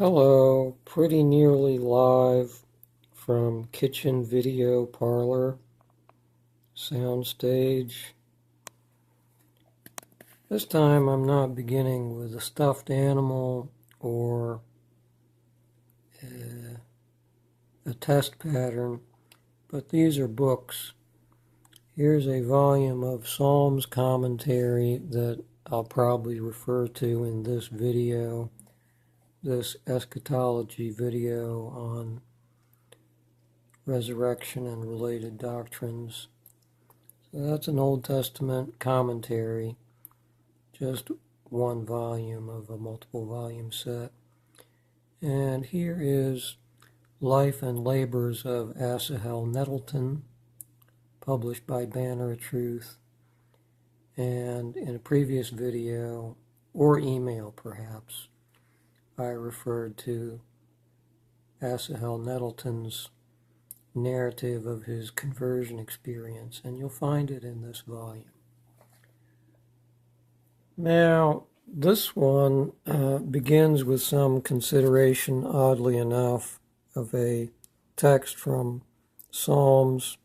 Hello, pretty nearly live from Kitchen Video Parlor, Soundstage. This time I'm not beginning with a stuffed animal or a test pattern, but these are books. Here's a volume of Psalms commentary that I'll probably refer to in this video, this eschatology video on resurrection and related doctrines. So that's an Old Testament commentary, just one volume of a multiple volume set. And here is Life and Labors of Asahel Nettleton, published by Banner of Truth. And in a previous video, or email perhaps, I referred to Asahel Nettleton's narrative of his conversion experience, and you'll find it in this volume. Now, this one begins with some consideration, oddly enough, of a text from Psalms,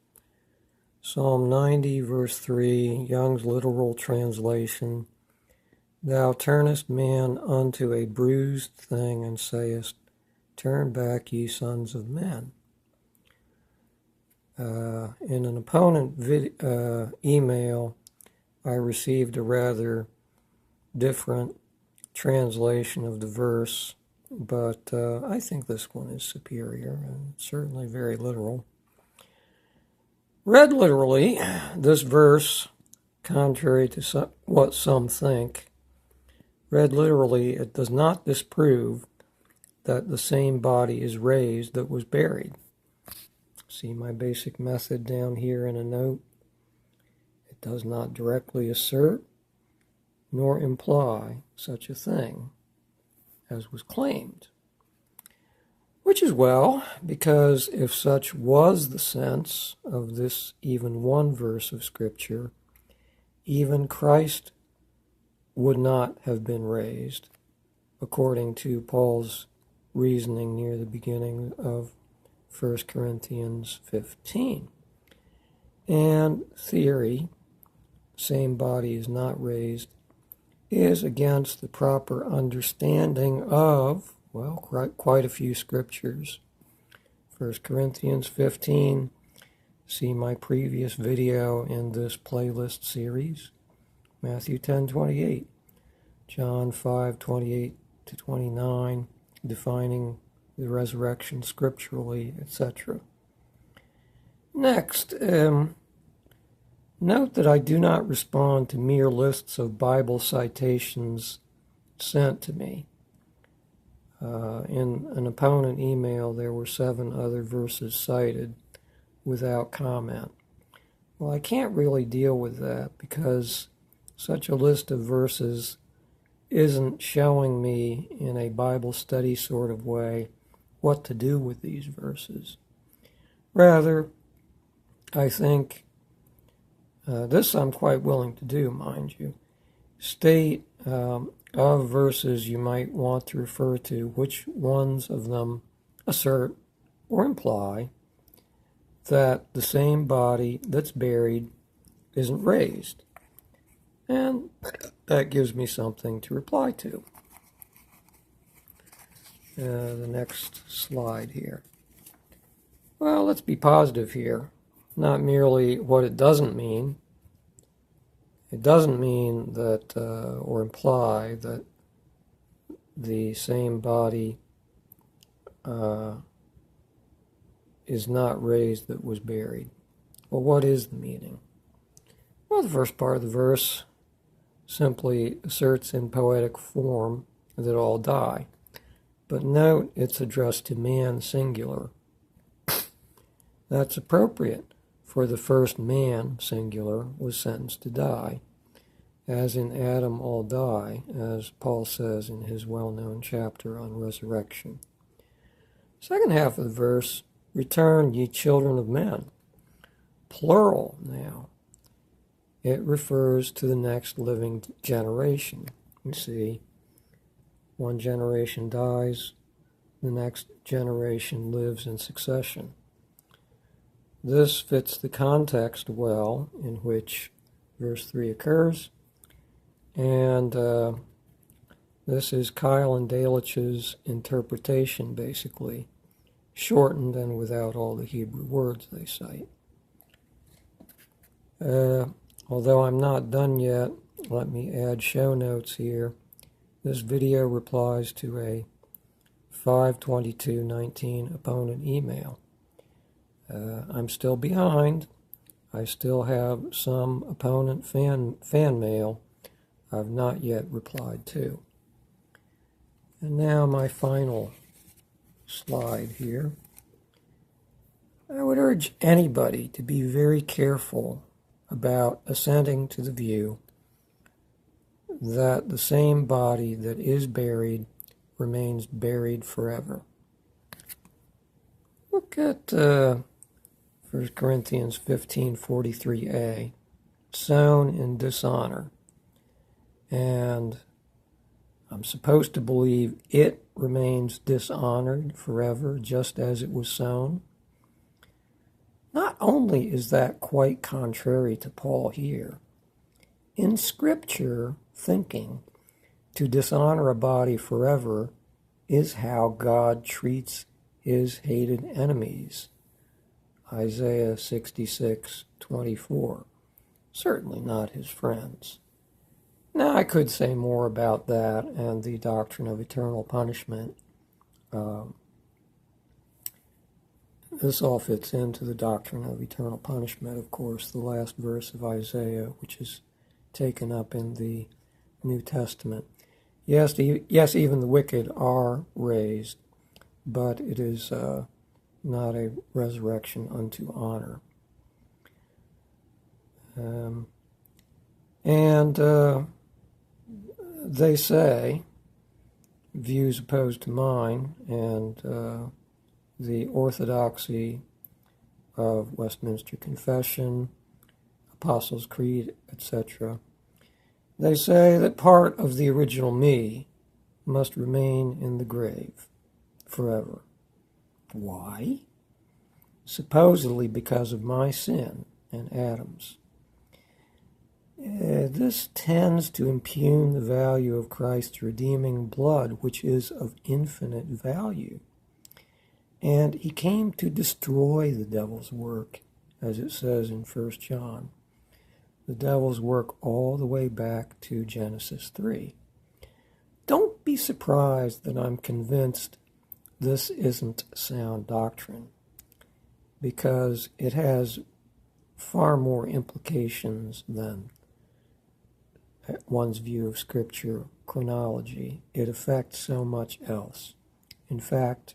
Psalm 90, verse 3, Young's literal translation. Thou turnest man unto a bruised thing, and sayest, Turn back, ye sons of men. In an opponent email, I received a rather different translation of the verse, but I think this one is superior and certainly very literal. Read literally, this verse, contrary to what some think, read literally, it does not disprove that the same body is raised that was buried. See my basic method down here in a note. It does not directly assert nor imply such a thing as was claimed. Which is well, because if such was the sense of this even one verse of Scripture, even Christ would not have been raised, according to Paul's reasoning near the beginning of 1 Corinthians 15. And theory, same body is not raised, is against the proper understanding of, well, quite a few scriptures. 1 Corinthians 15, see my previous video in this playlist series. Matthew 10:28, John 5:28 to 29, defining the resurrection scripturally, etc. Next, note that I do not respond to mere lists of Bible citations sent to me. In an opponent email, there were 7 other verses cited without comment. Well, I can't really deal with that because such a list of verses isn't showing me in a Bible study sort of way what to do with these verses. Rather, I think this I'm quite willing to do, mind you. State of verses you might want to refer to, which ones of them assert or imply that the same body that's buried isn't raised. And that gives me something to reply to. The next slide here. Well, let's be positive here. Not merely what it doesn't mean. It doesn't mean that, or imply that the same body is not raised that was buried. Well, what is the meaning? Well, the first part of the verse simply asserts in poetic form that all die. But note it's addressed to man singular. That's appropriate, for the first man, singular, was sentenced to die. As in Adam all die, as Paul says in his well-known chapter on resurrection. Second half of the verse, return ye children of men. Plural now. It refers to the next living generation. You see, one generation dies, the next generation lives in succession. This fits the context well in which verse 3 occurs, and this is Kyle and Delitzsch's interpretation, basically, shortened and without all the Hebrew words they cite. Although I'm not done yet, let me add show notes here. This video replies to a 5/22/19 opponent email. I'm still behind. I still have some opponent fan mail I've not yet replied to. And now my final slide here. I would urge anybody to be very careful about assenting to the view that the same body that is buried remains buried forever. Look at 1 Corinthians 15:43a, sown in dishonor. And I'm supposed to believe it remains dishonored forever, just as it was sown. Not only is that quite contrary to Paul here, in Scripture, thinking to dishonor a body forever is how God treats his hated enemies. Isaiah 66:24. Certainly not his friends. Now, I could say more about that and the doctrine of eternal punishment. This all fits into the doctrine of eternal punishment, of course, the last verse of Isaiah, which is taken up in the New Testament. Yes, even the wicked are raised, but it is not a resurrection unto honor. They say, views opposed to mine, and the orthodoxy of Westminster Confession, Apostles' Creed, etc., they say that part of the original me must remain in the grave forever. Why? Supposedly because of my sin and Adam's. This tends to impugn the value of Christ's redeeming blood, which is of infinite value. And he came to destroy the devil's work, as it says in 1 John. The devil's work all the way back to Genesis 3. Don't be surprised that I'm convinced this isn't sound doctrine, because it has far more implications than one's view of Scripture chronology. It affects so much else. In fact,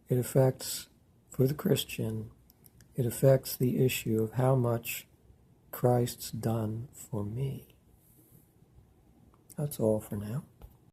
it affects, for the Christian, it affects the issue of how much Christ's done for me. That's all for now.